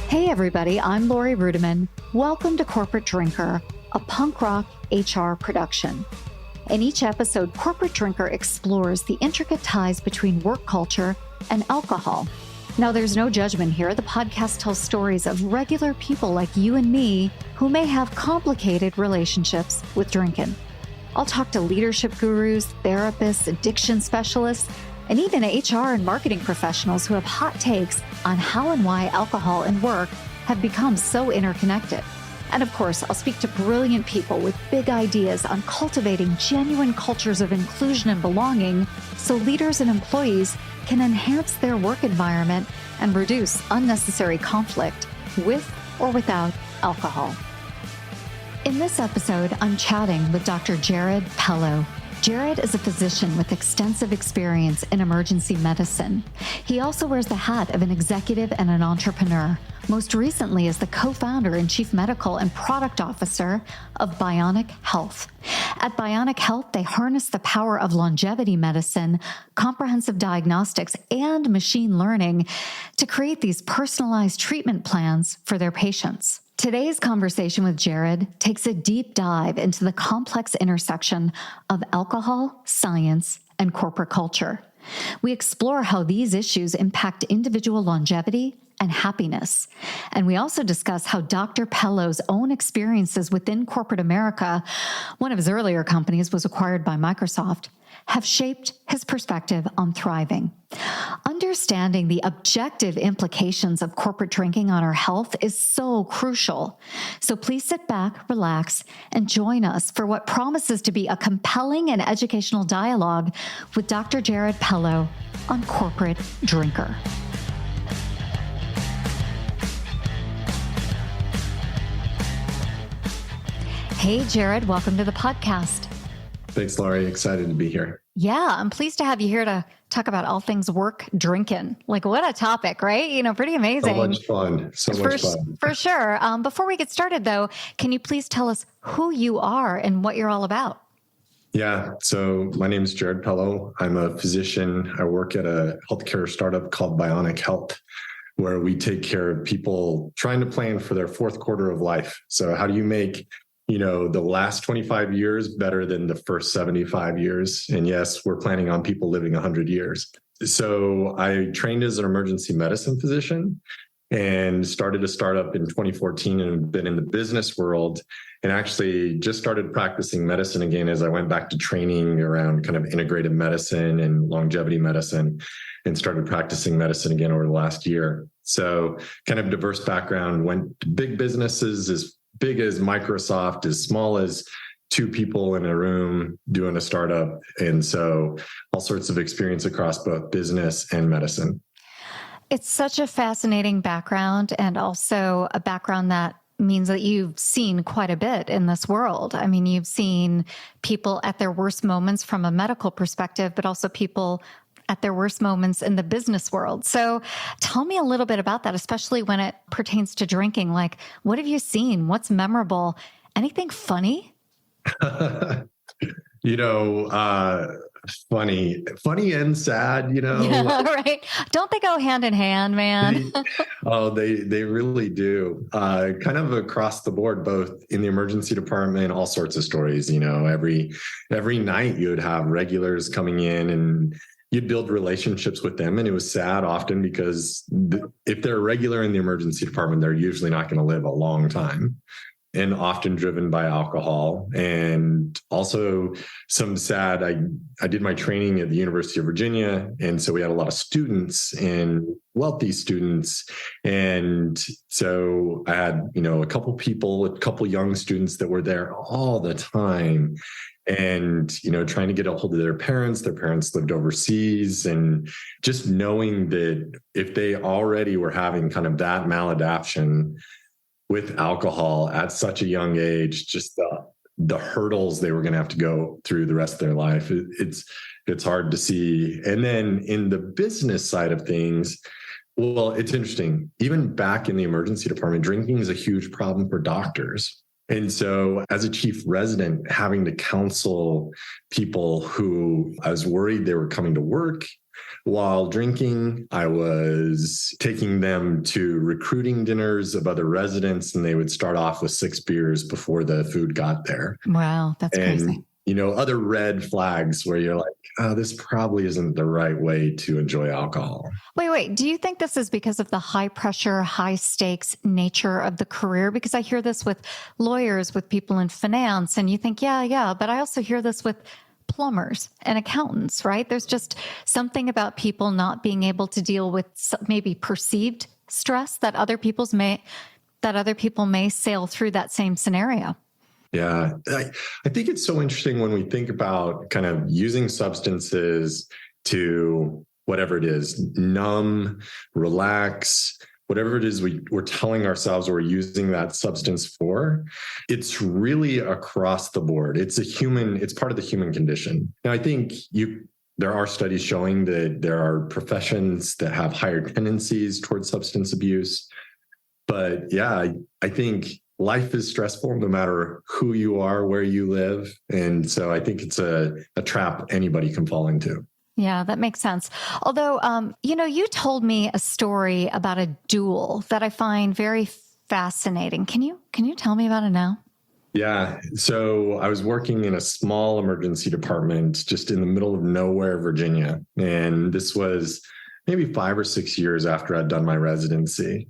Hey everybody, I'm Lori Rudiman. Welcome to Corporate Drinker, a punk rock HR production. In each episode, Corporate Drinker explores the intricate ties between work culture and alcohol. Now, there's no judgment here. The podcast tells stories of regular people like you and me who may have complicated relationships with drinking. I'll talk to leadership gurus, therapists, addiction specialists, and even HR and marketing professionals who have hot takes on how and why alcohol and work have become so interconnected. And of course, I'll speak to brilliant people with big ideas on cultivating genuine cultures of inclusion and belonging so leaders and employees can enhance their work environment and reduce unnecessary conflict with or without alcohol. In this episode, I'm chatting with Dr. Jared Pelo. Jared is a physician with extensive experience in emergency medicine. He also wears the hat of an executive and an entrepreneur, most recently as the co-founder and chief medical and product officer of Bionic Health. At Bionic Health, they harness the power of longevity medicine, comprehensive diagnostics, and machine learning to create these personalized treatment plans for their patients. Today's conversation with Jared takes a deep dive into the complex intersection of alcohol, science, and corporate culture. We explore how these issues impact individual longevity and happiness. And we also discuss how Dr. Pelo's own experiences within corporate America, one of his earlier companies was acquired by Microsoft, have shaped his perspective on thriving. Understanding the objective implications of corporate drinking on our health is so crucial. So please sit back, relax, and join us for what promises to be a compelling and educational dialogue with Dr. Jared Pelo on Corporate Drinker. Hey, Jared, welcome to the podcast. Thanks, Laurie. Excited to be here. Yeah, I'm pleased to have you here to talk about all things work drinking. Like, what a topic, right? Pretty amazing. So much fun. For sure. Before we get started, though, can you please tell us who you are and what you're all about? Yeah. So my name is Jared Pelo. I'm a physician. I work at a healthcare startup called Bionic Health, where we take care of people trying to plan for their fourth quarter of life. So how do you make the last 25 years better than the first 75 years. And yes, we're planning on people living 100 years. So I trained as an emergency medicine physician and started a startup in 2014 and have been in the business world and actually just started practicing medicine again as I went back to training around kind of integrative medicine and longevity medicine and started practicing medicine again over the last year. So kind of diverse background, went to big businesses as big as Microsoft, as small as two people in a room doing a startup. And so all sorts of experience across both business and medicine. It's such a fascinating background and also a background that means that you've seen quite a bit in this world. I mean, you've seen people at their worst moments from a medical perspective, but also people at their worst moments in the business world. So tell me a little bit about that, especially when it pertains to drinking. Like, what have you seen? What's memorable? Anything funny? Funny and sad, Yeah, right. Don't they go hand in hand, man? They really do. Kind of across the board, both in the emergency department, all sorts of stories. Every night you would have regulars coming in and you'd build relationships with them. And it was sad often because if they're regular in the emergency department, they're usually not going to live a long time and often driven by alcohol. And also some sad, I did my training at the University of Virginia. And so we had a lot of students and wealthy students. And so I had, a couple young students that were there all the time. And, trying to get a hold of their parents lived overseas, and just knowing that if they already were having kind of that maladaption with alcohol at such a young age, just the hurdles they were going to have to go through the rest of their life, it's hard to see. And then in the business side of things, well, it's interesting. Even back in the emergency department, drinking is a huge problem for doctors. And so as a chief resident, having to counsel people who I was worried they were coming to work While drinking, I was taking them to recruiting dinners of other residents, and they would start off with 6 beers before the food got there. Wow, that's crazy. Other red flags where you're like, oh, this probably isn't the right way to enjoy alcohol. Wait. Do you think this is because of the high pressure, high stakes nature of the career? Because I hear this with lawyers, with people in finance, and you think, yeah. But I also hear this with plumbers and accountants, right? There's just something about people not being able to deal with maybe perceived stress that other people may sail through that same scenario. Yeah, I think it's so interesting when we think about kind of using substances to whatever it is, numb, relax, whatever it is we're telling ourselves we're using that substance for. It's really across the board. It's part of the human condition. Now, I think there are studies showing that there are professions that have higher tendencies towards substance abuse. But yeah, I think life is stressful no matter who you are, where you live. And so I think it's a trap anybody can fall into. Yeah, that makes sense. Although, you told me a story about a duel that I find very fascinating. Can you tell me about it now? Yeah. So I was working in a small emergency department just in the middle of nowhere, Virginia. And this was maybe 5 or 6 years after I'd done my residency.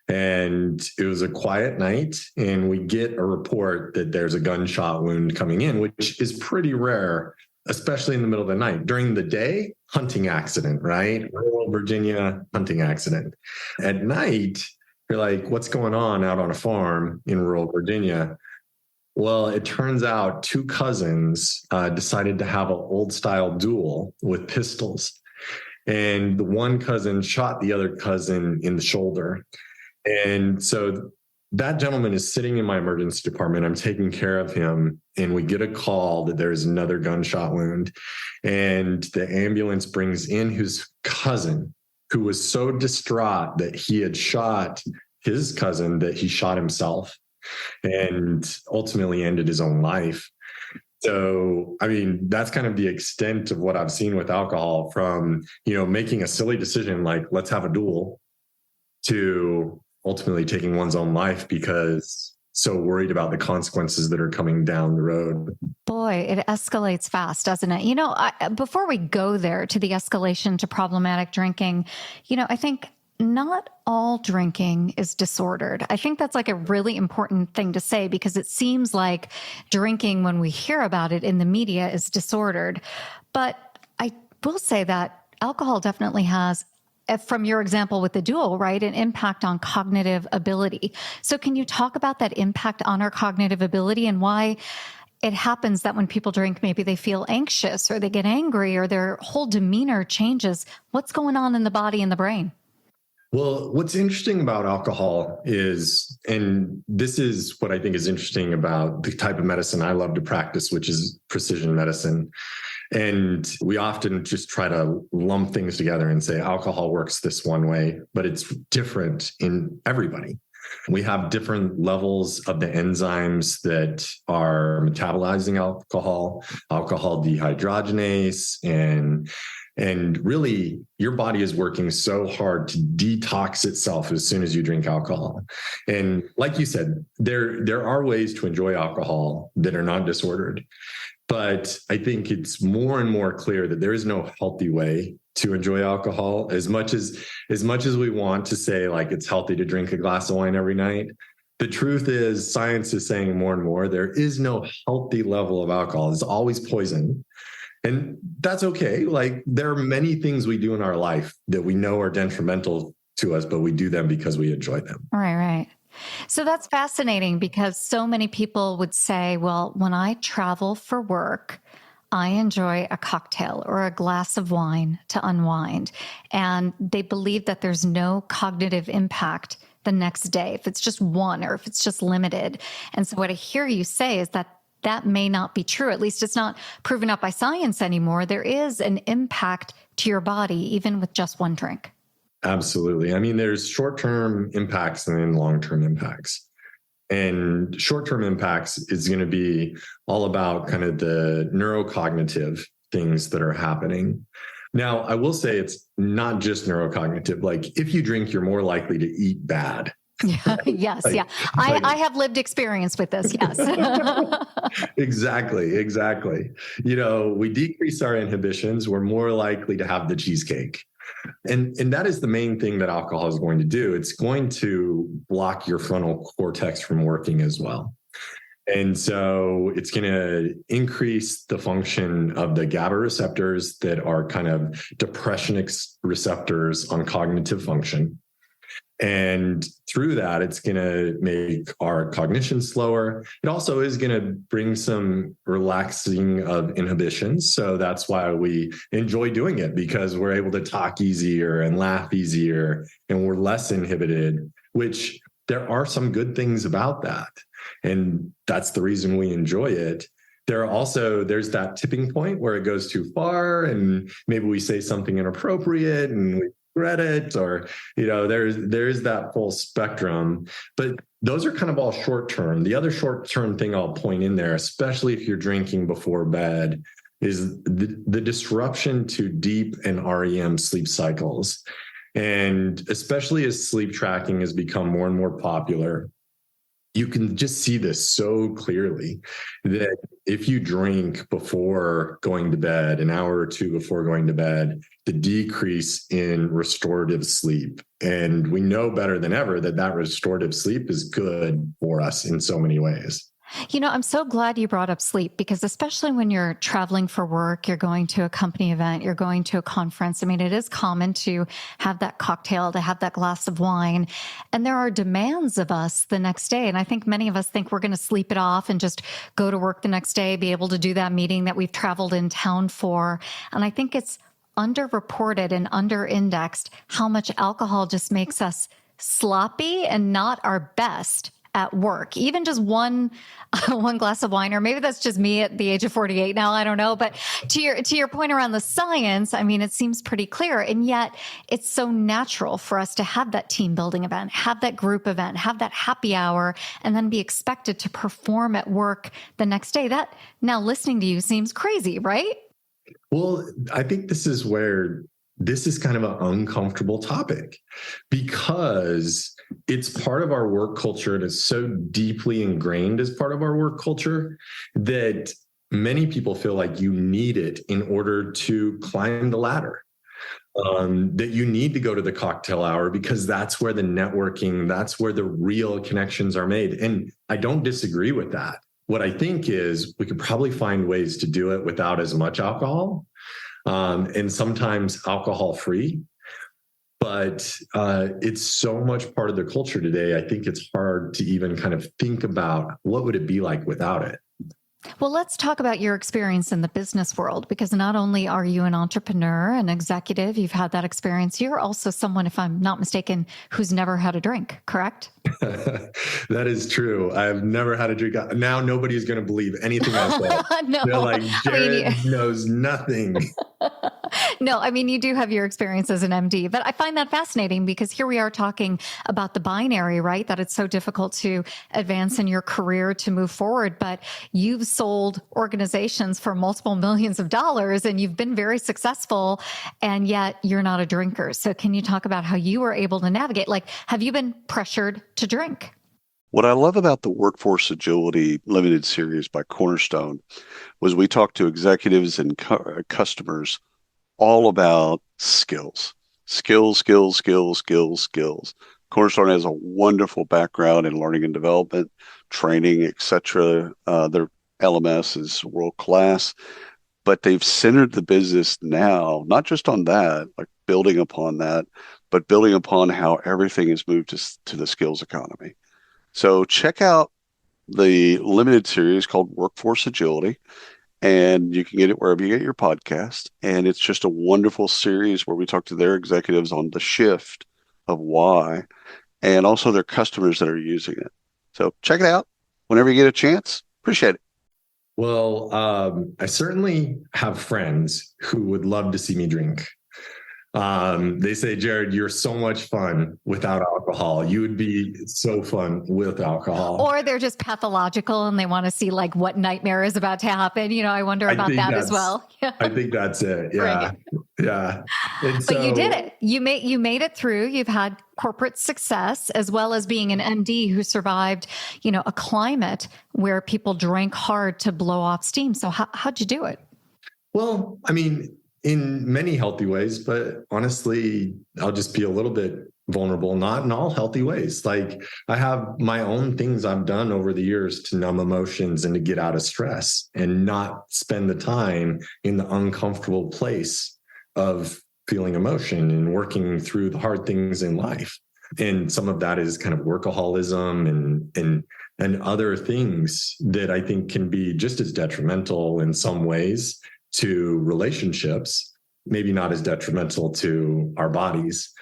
And it was a quiet night, and we get a report that there's a gunshot wound coming in, which is pretty rare, especially in the middle of the night. During the day, hunting accident, right? Rural Virginia, hunting accident. At night, you're like, what's going on out on a farm in rural Virginia? Well, it turns out 2 cousins decided to have an old style duel with pistols. And the one cousin shot the other cousin in the shoulder. And so that gentleman is sitting in my emergency department. I'm taking care of him, and we get a call that there's another gunshot wound. And the ambulance brings in his cousin, who was so distraught that he had shot his cousin that he shot himself and ultimately ended his own life. So, I mean, that's kind of the extent of what I've seen with alcohol, from, making a silly decision like, let's have a duel, to ultimately taking one's own life because so worried about the consequences that are coming down the road. Boy, it escalates fast, doesn't it? Before we go there to the escalation to problematic drinking, I think not all drinking is disordered. I think that's like a really important thing to say, because it seems like drinking, when we hear about it in the media, is disordered. But I will say that alcohol definitely has, from your example with the duel, right, an impact on cognitive ability. So can you talk about that impact on our cognitive ability and why it happens that when people drink, maybe they feel anxious or they get angry or their whole demeanor changes? What's going on in the body and the brain? Well, what's interesting about alcohol is, and this is what I think is interesting about the type of medicine I love to practice, which is precision medicine. And we often just try to lump things together and say alcohol works this one way, but it's different in everybody. We have different levels of the enzymes that are metabolizing alcohol dehydrogenase, and really your body is working so hard to detox itself as soon as you drink alcohol. And like you said, there are ways to enjoy alcohol that are not disordered. But I think it's more and more clear that there is no healthy way to enjoy alcohol. As much as we want to say like it's healthy to drink a glass of wine every night, the truth is science is saying more and more there is no healthy level of alcohol. It's always poison. And that's okay. Like, there are many things we do in our life that we know are detrimental to us, but we do them because we enjoy them. Right. So that's fascinating, because so many people would say, well, when I travel for work, I enjoy a cocktail or a glass of wine to unwind. And they believe that there's no cognitive impact the next day if it's just one or if it's just limited. And so what I hear you say is that may not be true. At least it's not proven up by science anymore. There is an impact to your body, even with just one drink. Absolutely. I mean, there's short-term impacts and then long-term impacts. And short-term impacts is going to be all about kind of the neurocognitive things that are happening. Now, I will say it's not just neurocognitive. Like if you drink, you're more likely to eat bad. Yeah, yes, Like, yeah. I have lived experience with this, yes. Exactly. We decrease our inhibitions, we're more likely to have the cheesecake. And that is the main thing that alcohol is going to do. It's going to block your frontal cortex from working as well. And so it's going to increase the function of the GABA receptors that are kind of depression receptors on cognitive function. And through that, it's going to make our cognition slower. It also is going to bring some relaxing of inhibitions. So that's why we enjoy doing it, because we're able to talk easier and laugh easier, and we're less inhibited, which there are some good things about that. And that's the reason we enjoy it. There's that tipping point where it goes too far and maybe we say something inappropriate and we regret it, or there's that full spectrum. But those are kind of all short term. The other short term thing I'll point in there, especially if you're drinking before bed, is the disruption to deep and REM sleep cycles. And especially as sleep tracking has become more and more popular, you can just see this so clearly that if you drink before going to bed, an hour or two before going to bed, the decrease in restorative sleep. And we know better than ever that restorative sleep is good for us in so many ways. I'm so glad you brought up sleep, because especially when you're traveling for work, you're going to a company event, you're going to a conference. I mean, it is common to have that cocktail, to have that glass of wine, and there are demands of us the next day. And I think many of us think we're going to sleep it off and just go to work the next day, be able to do that meeting that we've traveled in town for. And I think it's underreported and under-indexed how much alcohol just makes us sloppy and not our best at work. Even just one glass of wine, or maybe that's just me at the age of 48 now, I don't know. But to your point around the science, I mean, it seems pretty clear. And yet it's so natural for us to have that team building event, have that group event, have that happy hour, and then be expected to perform at work the next day. That, now listening to you, seems crazy, right? Well, I think this is where this is kind of an uncomfortable topic, because it's part of our work culture and it's so deeply ingrained as part of our work culture that many people feel like you need it in order to climb the ladder. That you need to go to the cocktail hour because that's where the networking, that's where the real connections are made. And I don't disagree with that. What I think is we could probably find ways to do it without as much alcohol, and sometimes alcohol free. But it's so much part of the culture today. I think it's hard to even kind of think about what would it be like without it. Well, let's talk about your experience in the business world, because not only are you an entrepreneur, an executive, you've had that experience, you're also someone, if I'm not mistaken, who's never had a drink, correct? That is true. I've never had a drink. Now nobody's going to believe anything I say. No. They're like, Jared knows nothing. No, I mean, you do have your experience as an MD, but I find that fascinating because here we are talking about the binary, right? That it's so difficult to advance in your career, to move forward, but you've sold organizations for multiple millions of dollars and you've been very successful, and yet you're not a drinker. So can you talk about how you were able to navigate? Like, have you been pressured to drink? What I love about the Workforce Agility Limited Series by Cornerstone was we talked to executives and customers all about skills. Cornerstone has a wonderful background in learning and development, training, etc. Their LMS is world class, but they've centered the business now, not just on that, like building upon that, but building upon how everything has moved to the skills economy. So check out the limited series called Workforce Agility, and you can get it wherever you get your podcast. And it's just a wonderful series where we talk to their executives on the shift of why, and also their customers that are using it. So check it out whenever you get a chance. Appreciate it. Well, I certainly have friends who would love to see me drink. They say, Jared, you're so much fun without alcohol. You would be so fun with alcohol. Or they're just pathological and they want to see like what nightmare is about to happen. I wonder about that as well. I think that's it. Yeah. Right. Yeah. But you did it. You made it through. You've had corporate success as well as being an MD who survived, a climate where people drank hard to blow off steam. So how'd you do it? Well, I mean, in many healthy ways, but honestly, I'll just be a little bit vulnerable, not in all healthy ways. Like I have my own things I've done over the years to numb emotions and to get out of stress and not spend the time in the uncomfortable place of feeling emotion and working through the hard things in life. And some of that is kind of workaholism and other things that I think can be just as detrimental in some ways to relationships, maybe not as detrimental to our bodies.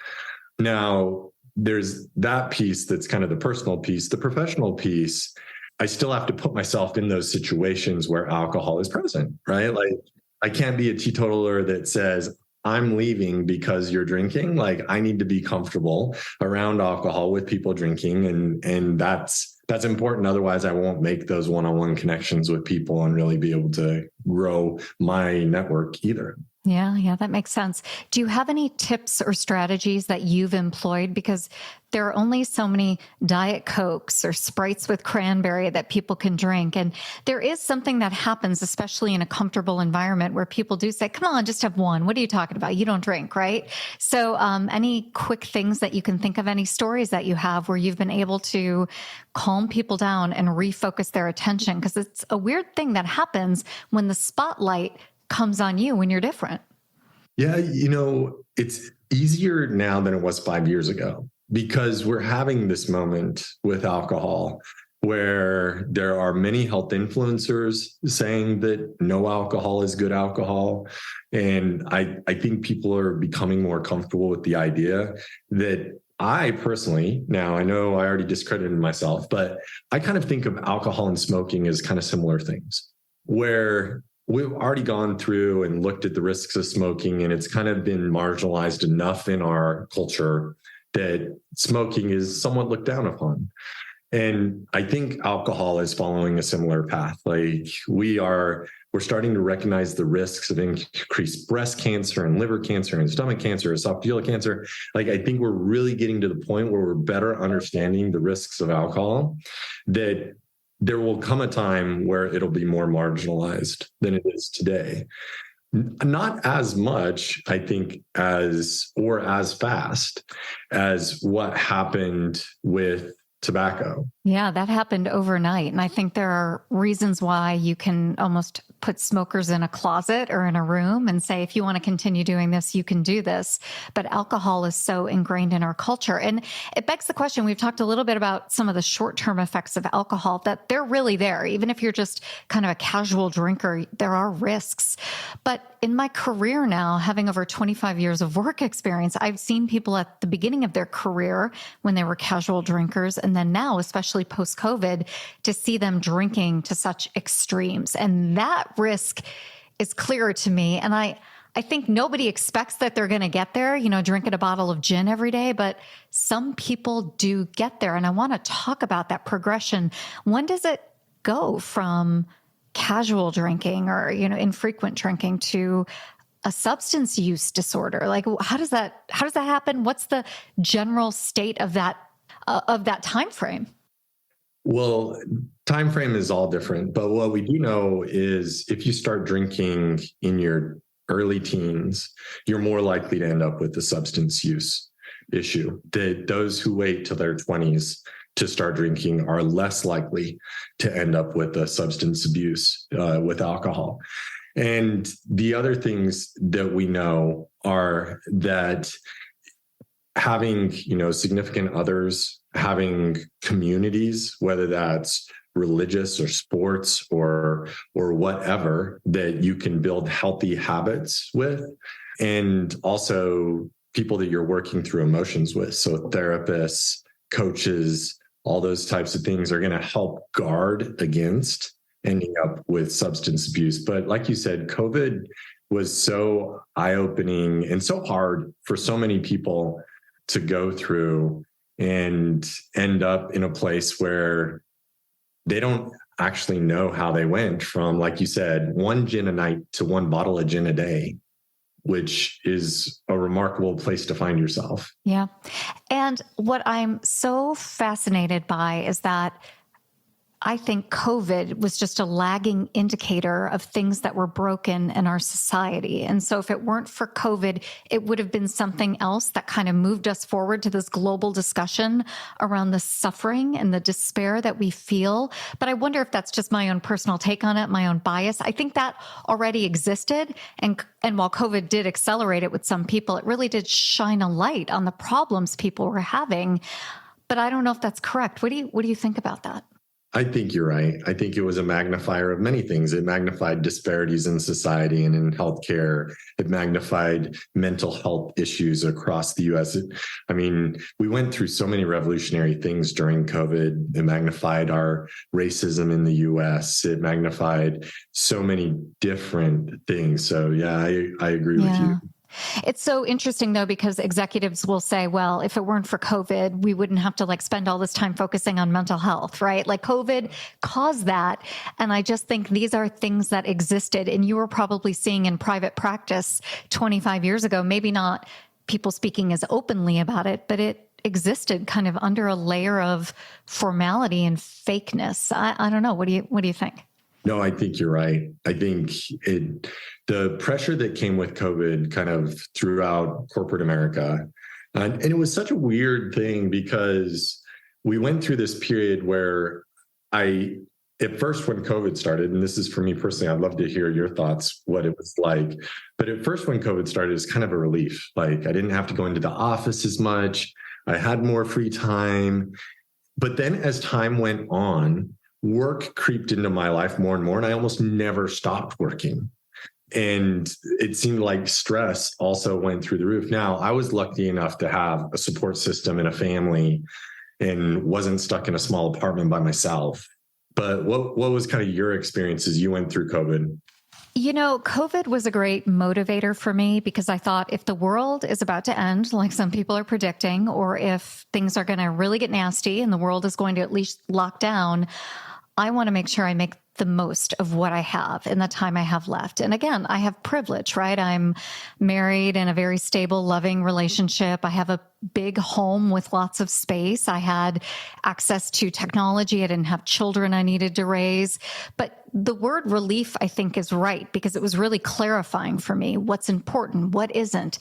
Now, there's that piece that's kind of the personal piece. The professional piece, I still have to put myself in those situations where alcohol is present, right? Like I can't be a teetotaler that says, I'm leaving because you're drinking. Like I need to be comfortable around alcohol with people drinking. And that's important. Otherwise, I won't make those one-on-one connections with people and really be able to grow my network either. Yeah, that makes sense. Do you have any tips or strategies that you've employed? Because there are only so many Diet Cokes or Sprites with cranberry that people can drink. And there is something that happens, especially in a comfortable environment where people do say, come on, just have one. What are you talking about? You don't drink, right? So any quick things that you can think of, any stories that you have where you've been able to calm people down and refocus their attention? Because it's a weird thing that happens when the spotlight comes on you when you're different. Yeah, it's easier now than it was 5 years ago because we're having this moment with alcohol where there are many health influencers saying that no alcohol is good alcohol. And I think people are becoming more comfortable with the idea that I personally, now I know I already discredited myself, but I kind of think of alcohol and smoking as kind of similar things where we've already gone through and looked at the risks of smoking, and it's kind of been marginalized enough in our culture that smoking is somewhat looked down upon. And I think alcohol is following a similar path. Like we're starting to recognize the risks of increased breast cancer and liver cancer and stomach cancer, esophageal cancer. Like I think we're really getting to the point where we're better understanding the risks of alcohol, that there will come a time where it'll be more marginalized than it is today. Not as much, I think, as fast as what happened with tobacco. Yeah, that happened overnight. And I think there are reasons why you can almost put smokers in a closet or in a room and say, if you want to continue doing this, you can do this. But alcohol is so ingrained in our culture. And it begs the question, we've talked a little bit about some of the short-term effects of alcohol, that they're really there. Even if you're just kind of a casual drinker, there are risks. But in my career now, having over 25 years of work experience, I've seen people at the beginning of their career when they were casual drinkers, and then now, especially post-COVID, to see them drinking to such extremes. And that risk is clearer to me. And I think nobody expects that they're going to get there, drinking a bottle of gin every day, but some people do get there. And I want to talk about that progression. When does it go from casual drinking or, infrequent drinking to a substance use disorder? Like, how does that happen? What's the general state of that time frame? Well, time frame is all different, but what we do know is if you start drinking in your early teens, you're more likely to end up with a substance use issue. That those who wait till their 20s to start drinking are less likely to end up with a substance abuse with alcohol. And the other things that we know are that having, significant others, having communities, whether that's religious or sports or whatever, that you can build healthy habits with, and also people that you're working through emotions with. So therapists, coaches, all those types of things are going to help guard against ending up with substance abuse. But like you said, COVID was so eye-opening and so hard for so many people to go through and end up in a place where they don't actually know how they went from, like you said, one gin a night to one bottle of gin a day, which is a remarkable place to find yourself. Yeah. And what I'm so fascinated by is that I think COVID was just a lagging indicator of things that were broken in our society. And so if it weren't for COVID, it would have been something else that kind of moved us forward to this global discussion around the suffering and the despair that we feel. But I wonder if that's just my own personal take on it, my own bias. I think that already existed. And while COVID did accelerate it with some people, it really did shine a light on the problems people were having. But I don't know if that's correct. What do you think about that? I think you're right. I think it was a magnifier of many things. It magnified disparities in society and in healthcare. It magnified mental health issues across the U.S. We went through so many revolutionary things during COVID. It magnified our racism in the U.S. It magnified so many different things. So yeah, I agree with you. It's so interesting, though, because executives will say, well, if it weren't for COVID, we wouldn't have to spend all this time focusing on mental health, right? Like COVID caused that. And I just think these are things that existed and you were probably seeing in private practice 25 years ago, maybe not people speaking as openly about it, but it existed kind of under a layer of formality and fakeness. I don't know. What do you think? No, I think you're right. I think the pressure that came with COVID kind of throughout corporate America, and it was such a weird thing because we went through this period where at first when COVID started, and this is for me personally, I'd love to hear your thoughts, what it was like. But at first when COVID started, it's kind of a relief. Like I didn't have to go into the office as much. I had more free time. But then as time went on, work creeped into my life more and more, and I almost never stopped working. And it seemed like stress also went through the roof. Now, I was lucky enough to have a support system and a family and wasn't stuck in a small apartment by myself. But what was kind of your experience as you went through COVID? COVID was a great motivator for me because I thought if the world is about to end, like some people are predicting, or if things are going to really get nasty and the world is going to at least lock down, I want to make sure I make the most of what I have in the time I have left. And again, I have privilege, right? I'm married in a very stable, loving relationship. I have a big home with lots of space. I had access to technology. I didn't have children I needed to raise. But the word relief, I think, is right because it was really clarifying for me what's important, what isn't.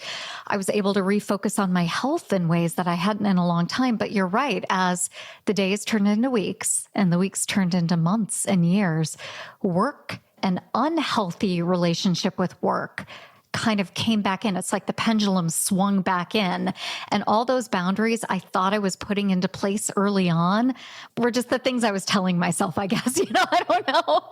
I was able to refocus on my health in ways that I hadn't in a long time. But you're right, as the days turned into weeks and the weeks turned into months and years, work, an unhealthy relationship with work kind of came back in. It's like the pendulum swung back in. And all those boundaries I thought I was putting into place early on were just the things I was telling myself, I guess, I don't know.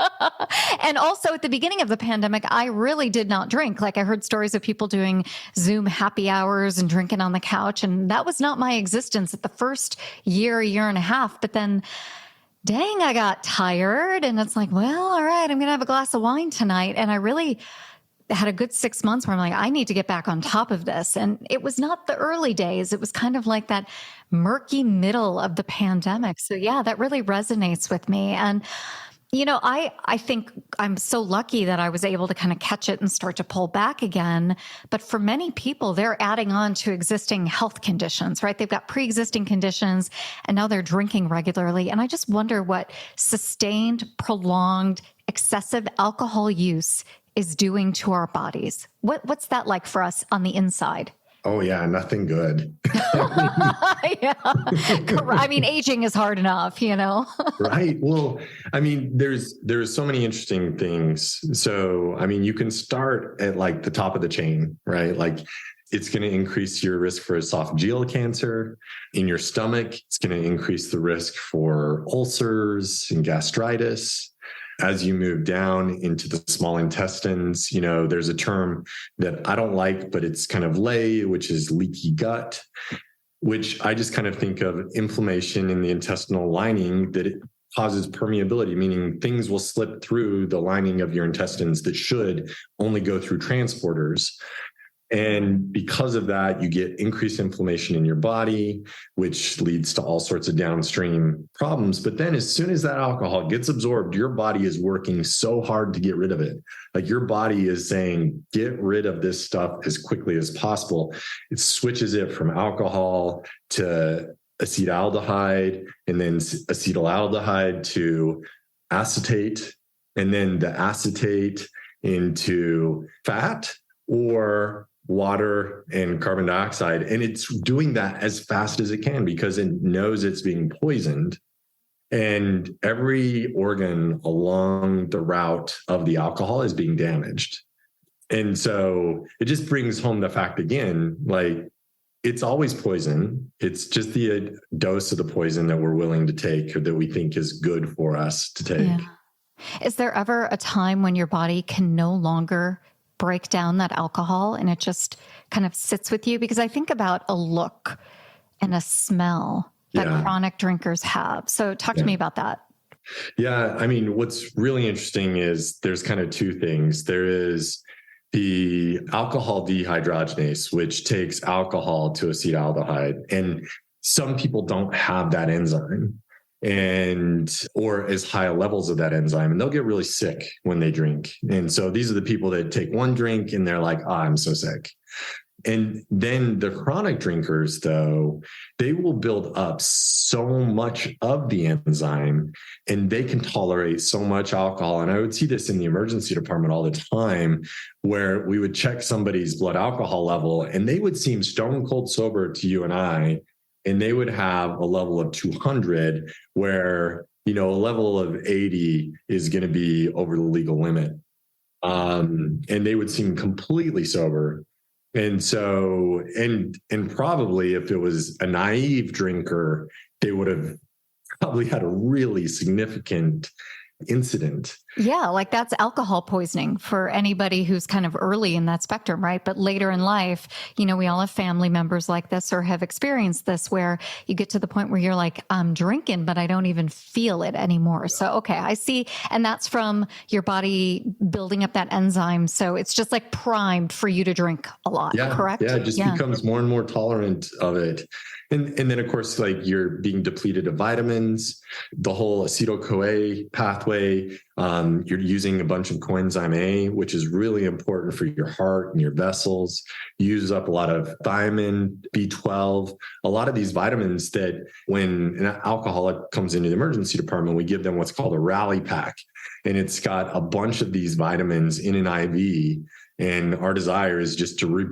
And also at the beginning of the pandemic, I really did not drink. Like I heard stories of people doing Zoom happy hours and drinking on the couch. And that was not my existence at the first year and a half. But then dang, I got tired. And it's like, well, all right, I'm going to have a glass of wine tonight. And I really had a good 6 months where I'm like, I need to get back on top of this. And it was not the early days. It was kind of like that murky middle of the pandemic. So yeah, that really resonates with me. And, I think I'm so lucky that I was able to kind of catch it and start to pull back again. But for many people, they're adding on to existing health conditions, right? They've got pre-existing conditions and now they're drinking regularly. And I just wonder what sustained, prolonged, excessive alcohol use is doing to our bodies. What's that like for us on the inside? Oh yeah, nothing good. Yeah. I mean, aging is hard enough, Right. Well, there's so many interesting things. So, you can start at like the top of the chain, right? Like it's going to increase your risk for esophageal cancer in your stomach. It's going to increase the risk for ulcers and gastritis. As you move down into the small intestines, there's a term that I don't like, but it's kind of which is leaky gut, which I just kind of think of inflammation in the intestinal lining that it causes permeability, meaning things will slip through the lining of your intestines that should only go through transporters. And because of that, you get increased inflammation in your body, which leads to all sorts of downstream problems. But then as soon as that alcohol gets absorbed, your body is working so hard to get rid of it. Like your body is saying, get rid of this stuff as quickly as possible. It switches it from alcohol to acetaldehyde, and then acetaldehyde to acetate, and then the acetate into fat or water and carbon dioxide. And it's doing that as fast as it can because it knows it's being poisoned. And every organ along the route of the alcohol is being damaged. And so it just brings home the fact again, like it's always poison. It's just the dose of the poison that we're willing to take or that we think is good for us to take. Yeah. Is there ever a time when your body can no longer break down that alcohol and it just kind of sits with you? Because I think about a look and a smell that chronic drinkers have. So talk to me about that. Yeah. I mean, what's really interesting is there's kind of two things. There is the alcohol dehydrogenase, which takes alcohol to acetaldehyde. And some people don't have that enzyme or as high levels of that enzyme, and they'll get really sick when they drink. And so these are the people that take one drink and they're like, I'm so sick. And then the chronic drinkers, though, they will build up so much of the enzyme and they can tolerate so much alcohol. And I would see this in the emergency department all the time, where we would check somebody's blood alcohol level and they would seem stone cold sober to you and I, and they would have a level of 200 where, a level of 80 is going to be over the legal limit. And they would seem completely sober. And so, and probably if it was a naive drinker, they would have probably had a really significant incident. Yeah, like that's alcohol poisoning for anybody who's kind of early in that spectrum, right? But later in life, we all have family members like this or have experienced this where you get to the point where you're like, I'm drinking, but I don't even feel it anymore. So, okay, I see. And that's from your body building up that enzyme. So it's just like primed for you to drink a lot, correct? Yeah, it just becomes more and more tolerant of it. And then, of course, like you're being depleted of vitamins, the whole acetyl-CoA pathway. You're using a bunch of coenzyme A, which is really important for your heart and your vessels. You use up a lot of thiamine, B12, a lot of these vitamins that when an alcoholic comes into the emergency department, we give them what's called a rally pack. And it's got a bunch of these vitamins in an IV. And our desire is just to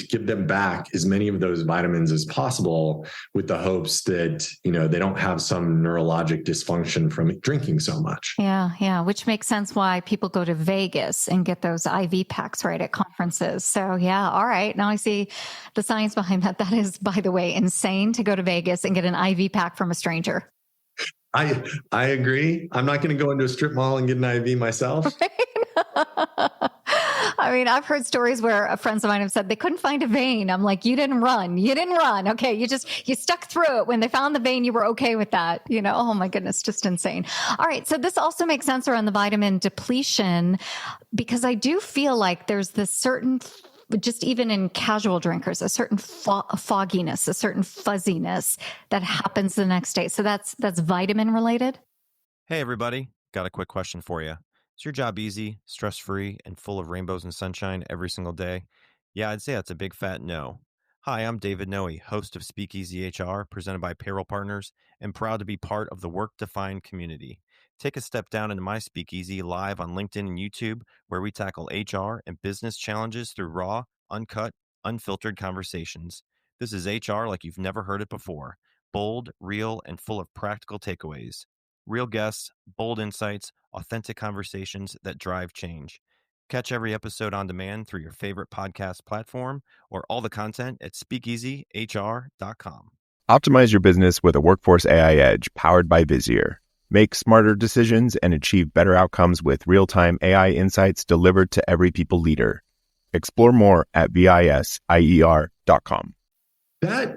give them back as many of those vitamins as possible with the hopes that, they don't have some neurologic dysfunction from drinking so much. Yeah. Which makes sense why people go to Vegas and get those IV packs, right, at conferences. So yeah. All right. Now I see the science behind that. That is, by the way, insane to go to Vegas and get an IV pack from a stranger. I agree. I'm not going to go into a strip mall and get an IV myself. I mean, I've heard stories where friends of mine have said they couldn't find a vein. I'm like, you didn't run. Okay. You stuck through it. When they found the vein, you were okay with that. Oh my goodness, just insane. All right. So this also makes sense around the vitamin depletion, because I do feel like there's this certain, just even in casual drinkers, a certain fogginess, a certain fuzziness that happens the next day. So that's vitamin related. Hey, everybody. Got a quick question for you. Is your job easy, stress-free, and full of rainbows and sunshine every single day? Yeah, I'd say that's a big fat no. Hi, I'm David Noe, host of Speakeasy HR, presented by Payroll Partners, and proud to be part of the Work-Defined community. Take a step down into my Speakeasy live on LinkedIn and YouTube, where we tackle HR and business challenges through raw, uncut, unfiltered conversations. This is HR like you've never heard it before. Bold, real, and full of practical takeaways. Real guests, bold insights, authentic conversations that drive change. Catch every episode on demand through your favorite podcast platform or all the content at speakeasyhr.com. Optimize your business with a Workforce AI Edge powered by Visier. Make smarter decisions and achieve better outcomes with real-time AI insights delivered to every people leader. Explore more at visier.com. That,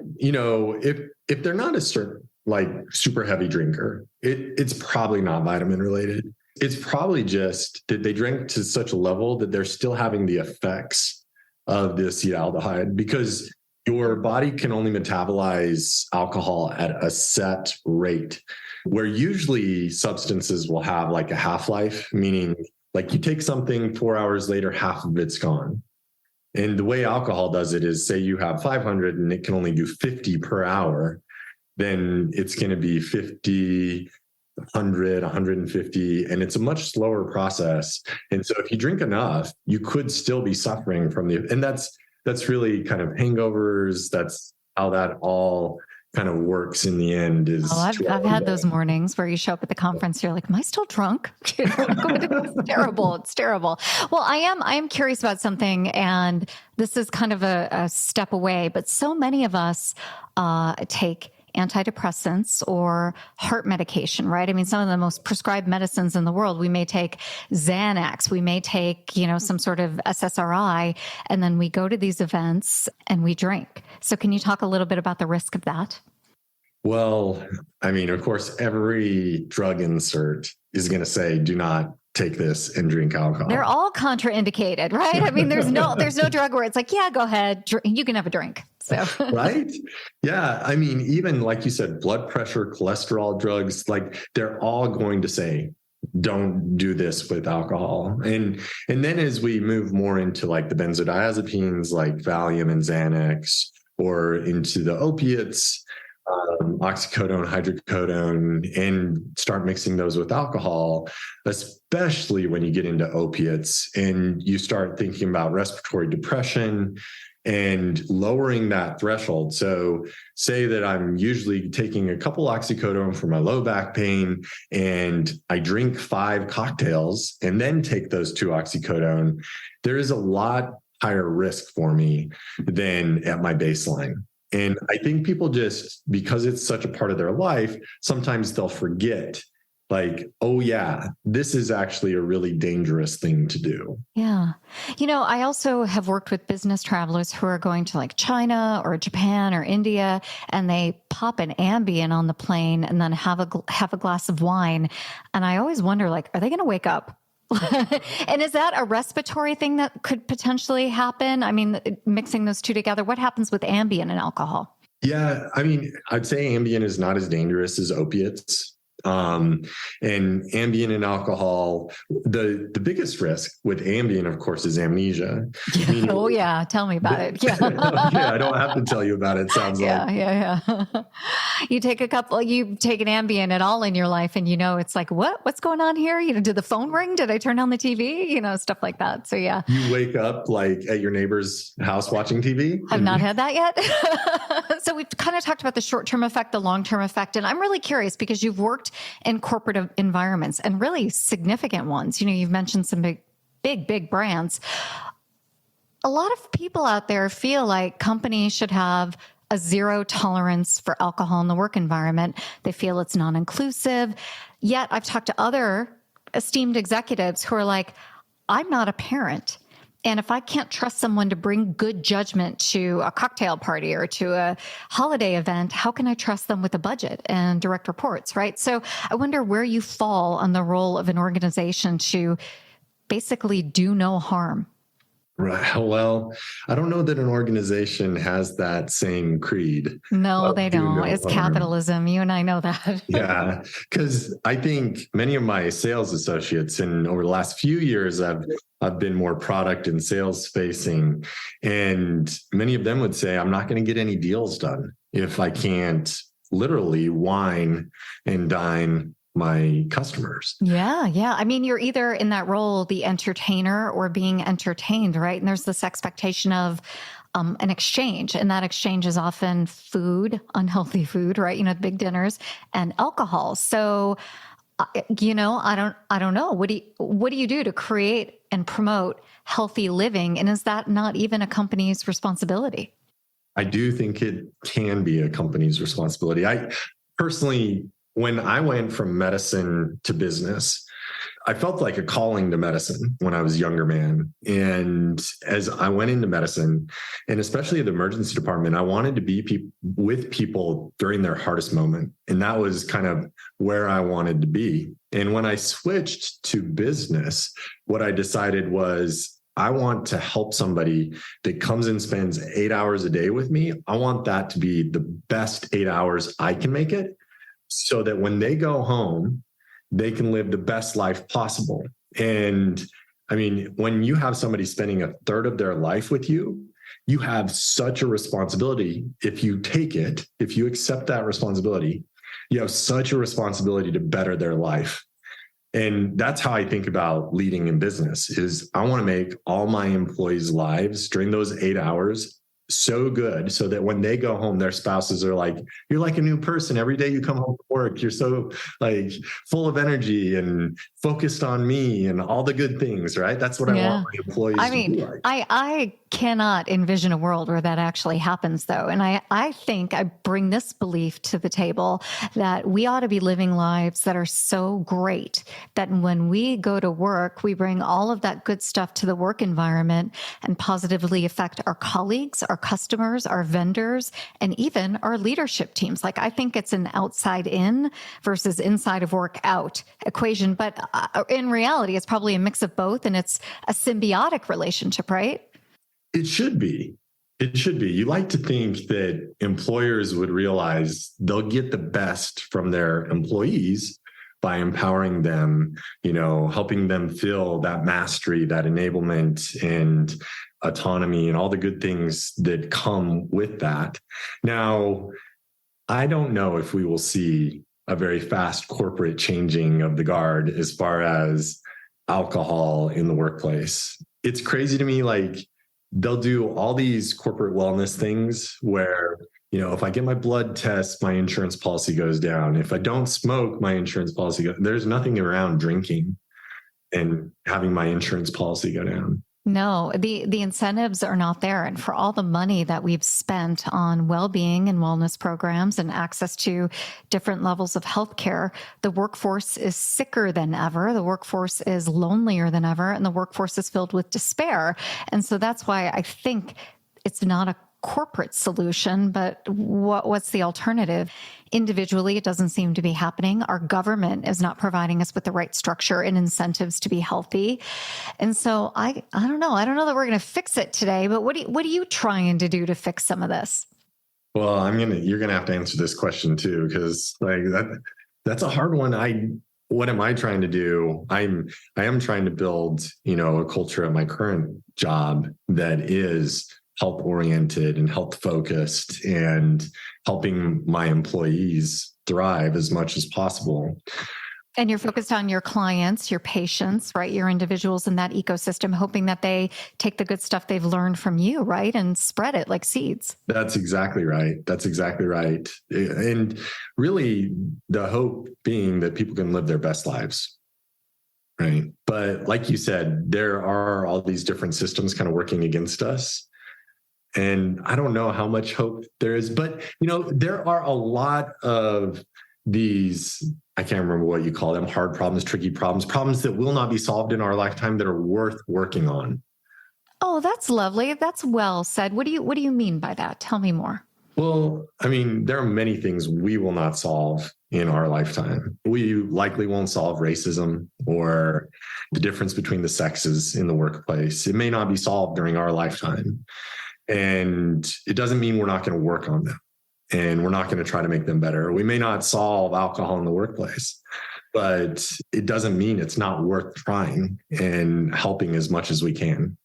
if they're not a certain, like super heavy drinker, it's probably not vitamin related. It's probably just that they drank to such a level that they're still having the effects of the acetaldehyde, because your body can only metabolize alcohol at a set rate, where usually substances will have like a half-life, meaning like you take something 4 hours later, half of it's gone. And the way alcohol does it is, say you have 500 and it can only do 50 per hour, then it's going to be 50, 100, 150, and it's a much slower process. And so if you drink enough, you could still be suffering from and that's really kind of hangovers. That's how that all kind of works in the end. I've had those mornings where you show up at the conference, you're like, am I still drunk? It's terrible. It's terrible. Well, I am curious about something, and this is kind of a step away, but so many of us take antidepressants or heart medication, right? I mean, some of the most prescribed medicines in the world, we may take Xanax, we may take, some sort of SSRI, and then we go to these events and we drink. So can you talk a little bit about the risk of that? Well, I mean, of course, every drug insert is going to say, do not take this and drink alcohol. They're all contraindicated, right? I mean, there's no drug where it's like, yeah, go ahead, you can have a drink. So right? Yeah. I mean, even like you said, blood pressure, cholesterol drugs, like they're all going to say, don't do this with alcohol. And then as we move more into like the benzodiazepines, like Valium and Xanax, or into the opiates, oxycodone, hydrocodone, and start mixing those with alcohol, especially when you get into opiates and you start thinking about respiratory depression and lowering that threshold. So say that I'm usually taking a couple oxycodone for my low back pain, and I drink 5 cocktails and then take those 2 oxycodone. There is a lot higher risk for me than at my baseline. And I think people just, because it's such a part of their life, sometimes they'll forget, like, oh yeah, this is actually a really dangerous thing to do. Yeah. I also have worked with business travelers who are going to like China or Japan or India, and they pop an Ambien on the plane and then have a glass of wine. And I always wonder, like, are they going to wake up? And is that a respiratory thing that could potentially happen? I mean, mixing those two together, what happens with Ambien and alcohol? Yeah, I mean, I'd say Ambien is not as dangerous as opiates. And Ambien and alcohol, the biggest risk with Ambien, of course, is amnesia. Yeah. Oh yeah, tell me about it. Yeah. Yeah, I don't have to tell you about it. Sounds like. Yeah. You take an Ambien at all in your life, and it's like, what's going on here? Did the phone ring? Did I turn on the TV? Stuff like that. So yeah. You wake up like at your neighbor's house watching TV? I've not had that yet. So we've kind of talked about the short-term effect, the long-term effect, and I'm really curious because you've worked in corporate environments and really significant ones. You've mentioned some big brands. A lot of people out there feel like companies should have a zero tolerance for alcohol in the work environment. They feel it's non-inclusive. Yet I've talked to other esteemed executives who are like, I'm not a parent. And if I can't trust someone to bring good judgment to a cocktail party or to a holiday event, how can I trust them with a budget and direct reports, right? So I wonder where you fall on the role of an organization to basically do no harm. Right. Well, I don't know that an organization has that same creed. No, they don't. It's capitalism. You and I know that. Yeah. Because I think many of my sales associates, and over the last few years, I've been more product and sales facing, and many of them would say, I'm not going to get any deals done if I can't literally wine and dine my customers. Yeah. I mean, you're either in that role, the entertainer, or being entertained, right? And there's this expectation of an exchange, and that exchange is often food, unhealthy food, right? The big dinners, and alcohol. So, I don't know. What do you do to create and promote healthy living? And is that not even a company's responsibility? I do think it can be a company's responsibility. I personally, when I went from medicine to business, I felt like a calling to medicine when I was a younger man. And as I went into medicine, and especially the emergency department, I wanted to be with people during their hardest moment. And that was kind of where I wanted to be. And when I switched to business, what I decided was, I want to help somebody that comes and spends 8 hours a day with me. I want that to be the best 8 hours I can make it, so that when they go home, they can live the best life possible. And I mean, when you have somebody spending a third of their life with you, you have such a responsibility. If you take it, if you accept that responsibility, you have such a responsibility to better their life. And that's how I think about leading in business is I want to make all my employees' lives during those 8 hours so good, so that when they go home, their spouses are like, you're like a new person. Every day you come home from work, you're so like full of energy and focused on me and all the good things, right? That's what I want my employees to be like. I cannot envision a world where that actually happens, though. And I think I bring this belief to the table that we ought to be living lives that are so great that when we go to work, we bring all of that good stuff to the work environment and positively affect our colleagues, our customers, our vendors, and even our leadership teams. Like, I think it's an outside in versus inside of work out equation. But in reality, it's probably a mix of both, and it's a symbiotic relationship, right? It should be. It should be. You like to think that employers would realize they'll get the best from their employees by empowering them, helping them feel that mastery, that enablement and autonomy and all the good things that come with that. Now, I don't know if we will see a very fast corporate changing of the guard as far as alcohol in the workplace. It's crazy to me, like, they'll do all these corporate wellness things where, if I get my blood test, my insurance policy goes down. If I don't smoke, my insurance policy goes. There's nothing around drinking and having my insurance policy go down. No, the incentives are not there. And for all the money that we've spent on well-being and wellness programs and access to different levels of healthcare, the workforce is sicker than ever. The workforce is lonelier than ever, and the workforce is filled with despair. And so that's why I think it's not a corporate solution, but what's the alternative? Individually, it doesn't seem to be happening. Our government is not providing us with the right structure and incentives to be healthy. And so I don't know. I don't know that we're going to fix it today, but what are you trying to do to fix some of this? Well, you're going to have to answer this question too, because that's a hard one. What am I trying to do? I am trying to build, a culture at my current job that is health oriented and health focused and helping my employees thrive as much as possible. And you're focused on your clients, your patients, right? Your individuals in that ecosystem, hoping that they take the good stuff they've learned from you, right? And spread it like seeds. That's exactly right. And really the hope being that people can live their best lives. Right. But like you said, there are all these different systems kind of working against us. And I don't know how much hope there is, but, there are a lot of these, I can't remember what you call them, hard problems, tricky problems that will not be solved in our lifetime that are worth working on. Oh, that's lovely. That's well said. What do you mean by that? Tell me more. Well, there are many things we will not solve in our lifetime. We likely won't solve racism or the difference between the sexes in the workplace. It may not be solved during our lifetime. And it doesn't mean we're not going to work on them and we're not going to try to make them better. We may not solve alcohol in the workplace, but it doesn't mean it's not worth trying and helping as much as we can.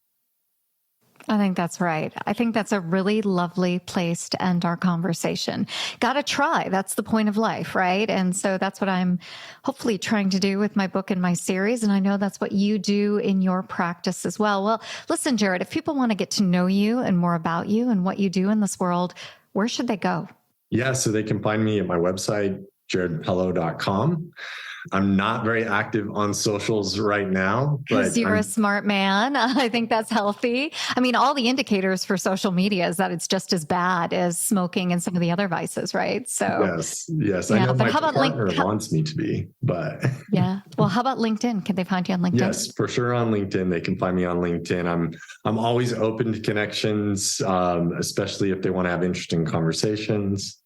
I think that's right. I think that's a really lovely place to end our conversation. Got to try. That's the point of life, right? And so that's what I'm hopefully trying to do with my book and my series. And I know that's what you do in your practice as well. Well, listen, Jared, if people want to get to know you and more about you and what you do in this world, where should they go? Yeah, so they can find me at my website, jaredpelo.com. I'm not very active on socials right now. Because you're a smart man. I think that's healthy. I mean, all the indicators for social media is that it's just as bad as smoking and some of the other vices, right? So yes. Yeah, I know but my how about partner wants me to be, but yeah. Well, how about LinkedIn? Can they find you on LinkedIn? Yes, for sure on LinkedIn. They can find me on LinkedIn. I'm always open to connections, especially if they want to have interesting conversations.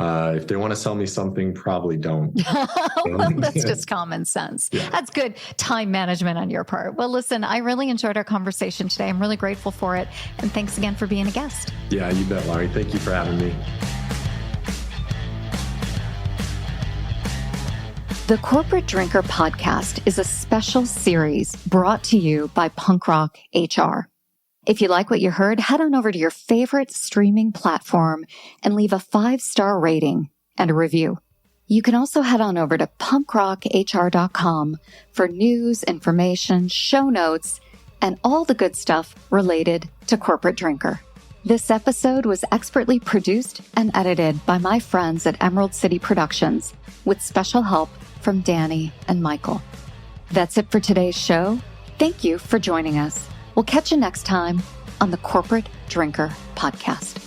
If they want to sell me something, probably don't. Well, that's just common sense. Yeah. That's good time management on your part. Well, listen, I really enjoyed our conversation today. I'm really grateful for it. And thanks again for being a guest. Yeah, you bet, Laurie. Thank you for having me. The Corporate Drinker Podcast is a special series brought to you by Punk Rock HR. If you like what you heard, head on over to your favorite streaming platform and leave a 5-star rating and a review. You can also head on over to punkrocktr.com for news, information, show notes, and all the good stuff related to Corporate Drinker. This episode was expertly produced and edited by my friends at Emerald City Productions with special help from Danny and Michael. That's it for today's show. Thank you for joining us. We'll catch you next time on the Corporate Drinker Podcast.